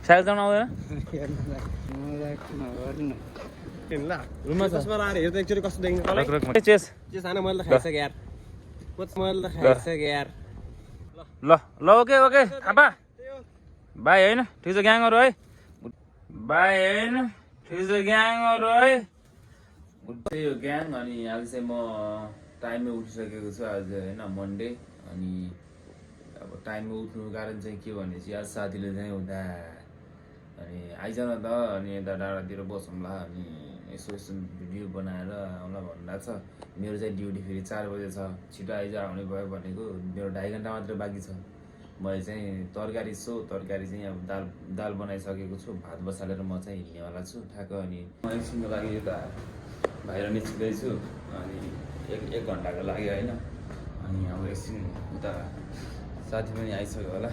Cycle चलाउनु आउँदैन रुममा चस्मा लाएर हेर्दा एकचोटि कस्तो देखिन्छ चेस सानो मैले त खाइसकेँ यार मैले त खाइसकेँ यार ल ल ओके ओके थापा बाई होइन ठिक छ ग्याङहरू है बाई होइन ठिक छ ग्याङहरू है त्यही हो ग्याङ। अनि आज चाहिँ म टाइममै उठिसकेको छु आज होइन मन्डे। अनि अब टाइममा उठ्नुको कारण चाहिँ के भनेपछि आज साथीले चाहिँ उता अनि आइज न त अनि यता डाँडातिर बसौँला अनि यसो यसो भिडियो बनाएर आउँला भनिरहेको छ। मेरो चाहिँ ड्युटी फेरि 4 बजे छ, छिटो आइज आउने भयो भनेको मेरो 2.5 घन्टा मात्र बाँकी छ। मैले चाहिँ तरकारी चाहिँ अब दाल बनाइसकेको छु, भात बसालेर म चाहिँ हिँड्नेवाला छु ठ्याक्क। अनि म एकछिनको लागि यता बाहिर निस्किँदैछु अनि एक घन्टाको लागि होइन। अनि अब एकछिन उता साथी पनि आइसक्यो होला,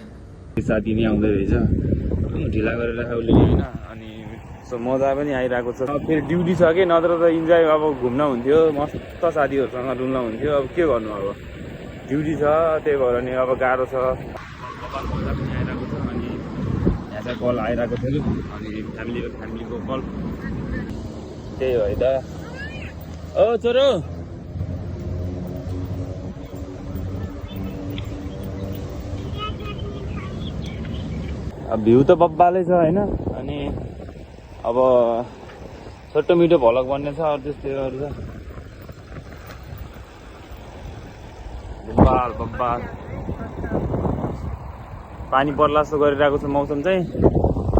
साथी नै आउँदै रहेछ ढिला गरेर उसले होइन। अनि सो मजा पनि आइरहेको छ। फेरि ड्युटी छ कि नत्र त इन्जोय अब घुम्न हुन्थ्यो, मस्त साथीहरूसँग डुल्न हुन्थ्यो। अब के गर्नु, अब ड्युटी छ त्यही भएर नि अब गाह्रो छ। मजा पनि आइरहेको छ अनि यहाँ चाहिँ कल आइरहेको थियो अनि फ्यामिलीको कल त्यही हो है त। ओ छोरो अब भ्यू त बब्बालै छ होइन। अनि अब छोटो मिठो भलक बन्ने छ, अरू त्यस्तैहरू छ। बब्बाल पानी पर्ला जस्तो गरिरहेको छ मौसम चाहिँ।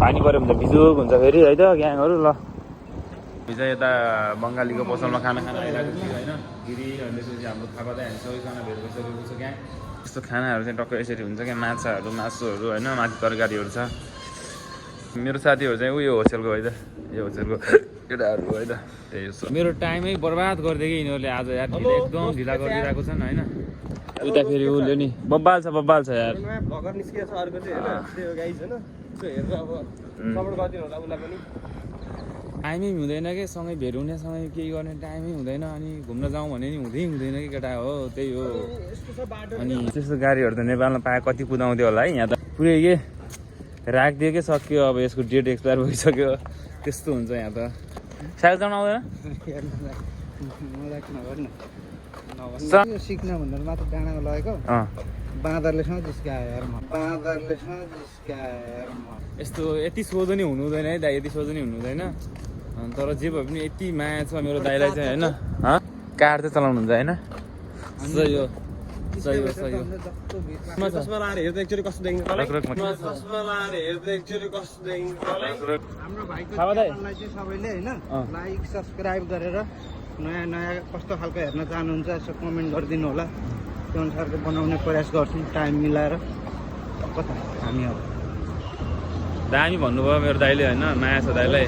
पानी पऱ्यो भने त भिजुक हुन्छ फेरि है त ग्याङहरू। ल हिजो यता बङ्गालीको पसलमा खाना आइरहेको थियो होइन गिरी। अनि त्यसपछि हाम्रो थापा दाइ हामी सबैजना भेट भइसकेको छ क्या। यस्तो खानाहरू चाहिँ टक्कै यसरी हुन्छ क्या, माछाहरू मासुहरू होइन, माथि तरकारीहरू छ। मेरो साथीहरू चाहिँ उयो होस्टेलको है त, यो होस्टेलको केटाहरू है त। त्यही हो, मेरो टाइमै बर्बाद गरिदियो कि यिनीहरूले आज यार। एकदम ढिला गरिदिरहेको छन् होइन। उता फेरि उसले नि बब्बाल छ यार। भर्खर निस्किएको छ अर्को चाहिँ होइन, त्यो गाइज होइन त्यो हेरेर अब सपोर्ट गरिदिनु होला उसलाई पनि। टाइमै हुँदैन कि सँगै भेट हुने, सँगै केही गर्ने टाइमै हुँदैन। अनि घुम्न जाउँ भने नि हुँदैन कि केटा हो, त्यही हो। अनि त्यस्तो गाडीहरू त नेपालमा पाए कति कुदाउँथ्यो होला है। यहाँ त पुरै के राखिदियो कि सक्यो, अब यसको डेट एक्सपायर भइसक्यो त्यस्तो हुन्छ यहाँ त। साइकल चलाउनु आउँदैन सिक्न भनेर मात्र डाँडामा लगेको बाँदरलेसँग जिस्कायो यार, यस्तो यति सोझो नि हुनु हुँदैन है दाइ, यति सोझो नि हुनु हुँदैन। तर जे भए पनि यति माया छ मेरो दाइलाई चाहिँ होइन। कार चाहिँ चलाउनुहुन्छ होइन, सही हो। चस्मा लाएर हेर्दा एकचोटि कस्तो देखिन्छ चस्मा लाएर हेर्दा एकचोटि कस्तो देखिन्छ। हाम्रो भाइको चाहिँ सबैले होइन लाइक सब्सक्राइब गरेर नयाँ कस्तो खालको हेर्न चाहनुहुन्छ यसो कमेन्ट गरिदिनु होला। त्यो अनुसारको बनाउने प्रयास गर्छौँ टाइम मिलाएर। कता हामी अब दामी भन्नुभयो मेरो दाइले होइन, माया छ दाइलाई।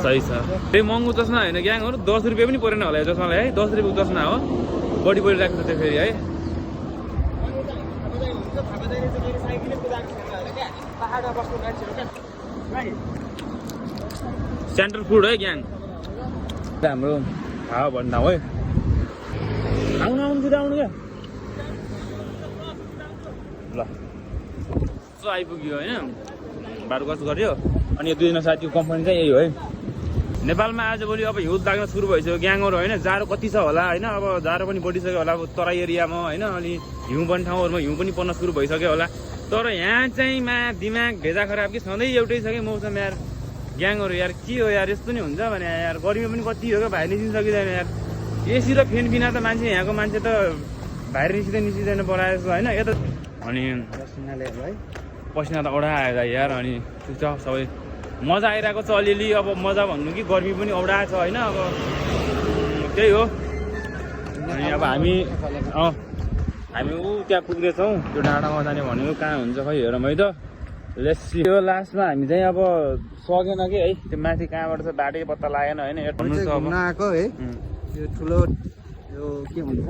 सही छ। त्यही महँगो चस्मा होइन ग्याङहरू, 10 रुपियाँ पनि परेन होला यो चस्मालाई है। 10 रुपियाँको चस्मा हो, बढी राख्छ त्यो फेरि है। सेन्ट्रल फुड है ग्याङ हाम्रो हावा भन्दा हो है। आउनु क्या ल आइपुग्यो होइन, बाटो कस्तो गऱ्यो। अनि यो 2 जना साथीको कम्पनी चाहिँ यही हो है। नेपालमा आजभोलि अब हिउँ लाग्न सुरु भइसक्यो ग्याङहरू होइन। जाडो कति छ होला होइन, अब जाडो पनि बढिसक्यो होला अब तराई एरियामा होइन। अनि हिउँ पर्ने ठाउँहरूमा हिउँ पनि पर्न सुरु भइसक्यो होला। तर यहाँ चाहिँ दिमाग भेजा खराब कि सधैँ एउटै छ कि मौसम यार। ग्याङहरू यार के हो यार, यस्तो नि हुन्छ भने यार। गर्मी पनि कति हो क्या, बाहिर निस्किन सकिँदैन यार। एसी र फ्यान बिना त मान्छे यहाँको मान्छे त बाहिर निस्किँदैन पराए जस्तो होइन यता। अनि पसिना त औडा आएर यार। अनि ठिक छ सबै मजा आइरहेको छ अलिअलि। अब मजा भन्नु कि गर्मी पनि औडा छ होइन। अब त्यही हो। अनि अब हामी ऊ त्यहाँ पुग्दैछौँ, त्यो डाँडामा जाने भनेको कहाँ हुन्छ खै हेरौँ है त। Let's see. त्यो लास्टमा हामी चाहिँ अब सकेन कि है, त्यो माथि कहाँबाट चाहिँ बाटै पत्ता लागेन होइन। घुम्न आएको है यो ठुलो यो के भन्छ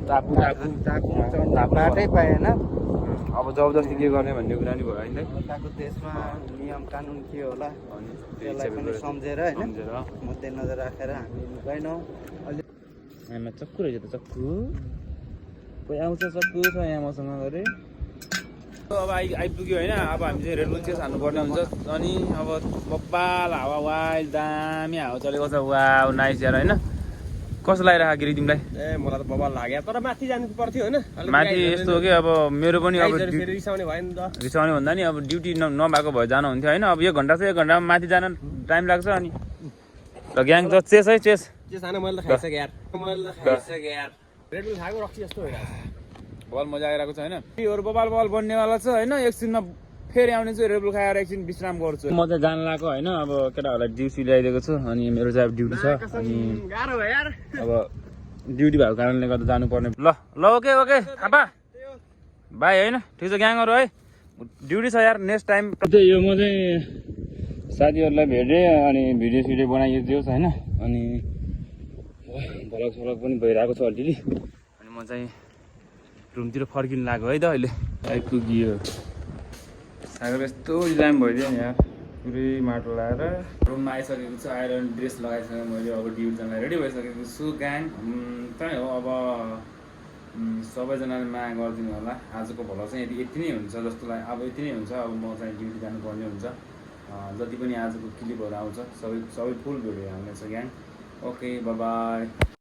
टापु बाटै पाएन। अब जबरजस्ती के गर्ने भन्ने कुरा नि भयो होइन। यताको देशमा नियम कानुन के होला त्यसलाई पनि सम्झेर होइन मध्यनजर राखेर हामी गएनौँ। आमा चक्कु रहेछ त, चक्कु कोही आउँछ, चक्कु छ यहाँ मसँग अरे। अब आइपुग्यो होइन। अब हामी चाहिँ रेड बुल चेस हान्नुपर्ने हुन्छ। अनि अब बब्बाल हावा वाइल दामी हावा चलेको छ। वा नाइस यार होइन। कस्तो लागिरहेको गिरी तिमीलाई? ए मलाई त बबाल लाग्यो तर माथि जानु पर्थ्यो होइन। माथि यस्तो हो कि अब मेरो पनि अब फेरि रिसाउने भयो नि त। रिसाउने भन्दा नि अब ड्युटी नभएको भए जानु हुन्थ्यो होइन। अब 1 घन्टा चाहिँ 1 घन्टामा माथि जान टाइम लाग्छ। अनि ल ग्याङ त चेस है चेस खाना मैले त खाइसकेँ यार। मैले त खाइसकेँ यार। रेड बुल खाएको रक्सी जस्तो भइरहेको छ। बल मजा आइरहेको छ होइन। टीहरू बबाल बन्नेवाला छ होइन। एकछिनमा फेरि आउने चाहिँ रेड बुल खाएर एकछिन विश्राम गर्छु। म चाहिँ जान लाग्यो होइन। अब केटाहरूलाई ड्युटी ल्याइदिएको छु। अनि मेरो चाहिँ अब ड्युटी छ। अनि गाह्रो भयो यार। अब ड्युटी भएको कारणले गर्दा जानुपर्ने। ल ल ओके ओके थापा बाई होइन। ठिक छ ग्याङहरू है। ड्युटी छ यार नेक्स्ट टाइम। त्यही यो म चाहिँ साथीहरूलाई भेटेँ अनि भिडियो सिडियो बनाइदियो होइन। अनि भलक सलक पनि भइरहेको छ अलिअलि। अनि म चाहिँ रुमतिर फर्किनु लाग्यो है त अहिले। आइपुग्यो सागर यस्तो जाम भइदियो नि यार। पुरै माटो लगाएर रुममा आइसकेको छु। आएर ड्रेस लगाइसकेँ मैले। अब ड्युटी जाँदा रेडी भइसकेको छु। ग्याङ त्यही हो। अब सबैजनाले माया गरिदिनु होला। आजको भलो चाहिँ यति नै हुन्छ जस्तो लाग्यो। अब यति नै हुन्छ। अब म चाहिँ ड्युटी जानुपर्ने हुन्छ। जति पनि आजको क्लिपहरू आउँछ सबै फुल भिडियो हाल्नेछ ग्याङ। Okay bye by.